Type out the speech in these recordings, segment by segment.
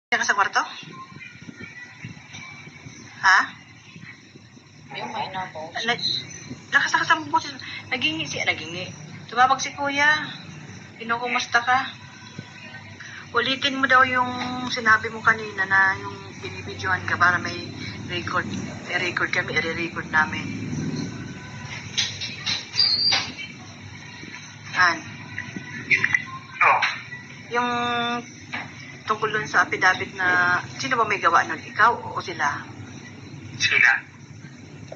Ka sa kwarto? Ha? Yung may nabo. Lakas-lakas ang boses. Nagingi. Tumawag si kuya. Kinukumusta ka? Ulitin mo daw yung sinabi mo kanina na yung binibidyohan ka para may record. May record kami, i-record namin. Han? Oh, Yung tungkol dun sa affidavit na sino ba may gawa nun? Ikaw o sila? sila.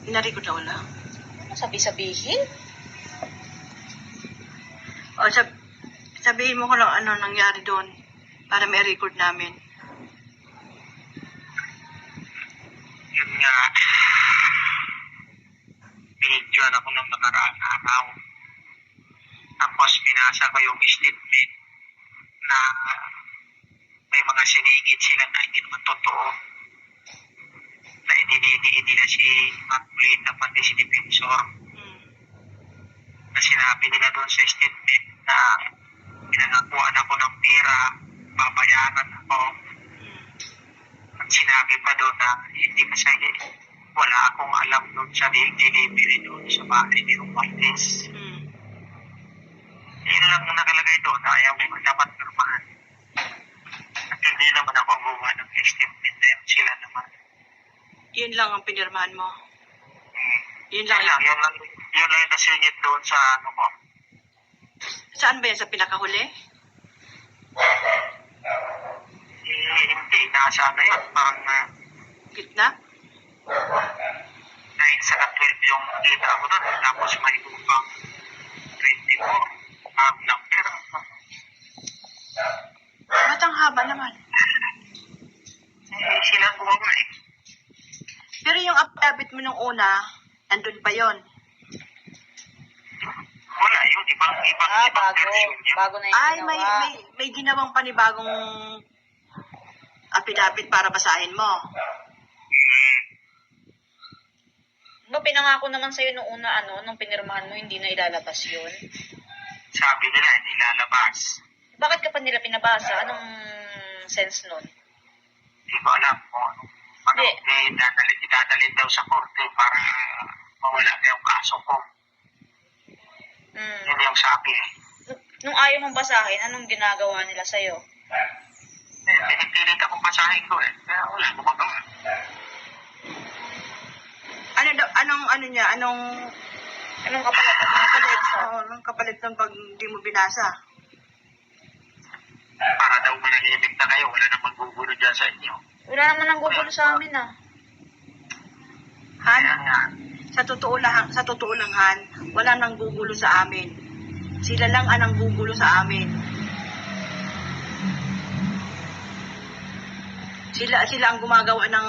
Ina-record na wala? Ano sabi-sabihin? O sabihin mo ko lang ano nangyari doon para may record namin. Yun nga, binidyoan ako ng nakaraang araw. Tapos binasa ko yung statement na may mga siningit sila na hindi naman totoo. Na idinidi na si Maclean na pati si Defensor. Na sinabi nila doon sa statement na pinangakuan ako ng pera, babayaran ako. At sinabi pa doon na hindi kasi wala akong alam doon sa delivery doon sa bahay ni Romualdez. Yun lang ang nakalagay doon na ayaw ko dapat pirmahan. At hindi naman ako gumawa ng statement na yun. Sila naman. Yun lang ang pinirmahan mo. Yun Yun lang. lang yung nasingit doon sa ano ko. Saan ba yan? Sa pinakahuli? Hindi, nasa ano yun. Parang Gitna? 9 sa 12 yung kita ko doon. Tapos may upang 24 number. Ba't ang haba naman? Sila gumawa eh. Pero yung affidavit mo nung una, nandun pa yon. Wala yun. Ibang Bago. version yun. Bago na yung Ay, ginawa. may ginawang panibagong affidavit para basahin mo. No, pinangako naman sa'yo nung una, nung pinirmahan mo, hindi na ilalabas yun. Sabi nila, hindi lalabas. Bakit ka pa nila pinabasa? Anong sense nun? Hindi ko alam kung ano. Idadalhin daw sa korte para mawala na yung kaso ko. Yun yung sabi. Nung ayaw mong basahin, anong ginagawa nila sa'yo? Pinipilit akong basahin ko eh. Kaya wala ko magawa. Anong kapalit pag binabasa? Anong kapalit ng pag hindi mo binasa? Para daw manahimik na kayo. Wala nang maggugulo dyan sa inyo. Wala naman ang gugulo sa amin, Han, Kaya nga, sa totoo lang, Han, wala nang gugulo sa amin. Sila lang ang nanggugulo sa amin. Sila ang gumagawa ng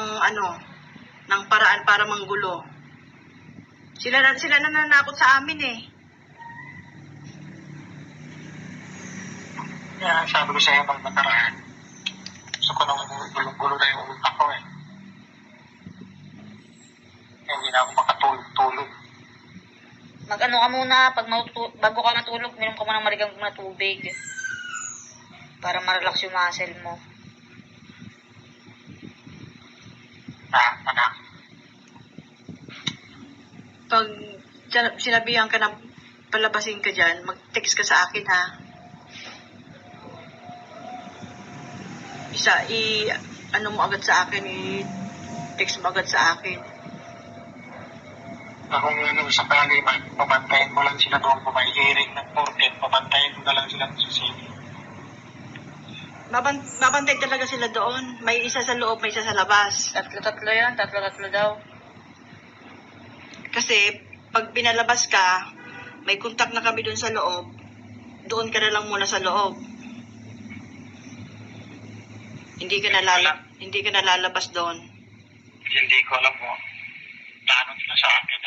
ng paraan para manggulo. Sila nananakot sa amin eh. kaya sabi ko sa iyo pag nakaraan, gusto ko nang gulong-gulo na yung utak ko eh. Hindi na ako makatulog-tulog. Mag-ano ka muna, bago ka matulog, minom ka muna ng marigang na tubig. Para ma-relax yung muscle mo. Anak. Pag sinabihan ka na palabasin ka dyan, mag-text ka sa akin ha. Ano mo agad sa akin, i-text mo agad sa akin. Kung sakali man, pabantayin mo lang sila doon kung may hearing ng korte, pabantayin mo na lang sila sa city. Babantay talaga sila doon. May isa sa loob, may isa sa labas. Tatlo-tatlo yan, tatlo-tatlo daw. Kasi pag pinalabas ka, may kontak na kami doon sa loob. Doon ka na lang muna sa loob. Hindi ka na lalabas doon. Hindi ko alam mo. Plano nila sa akin.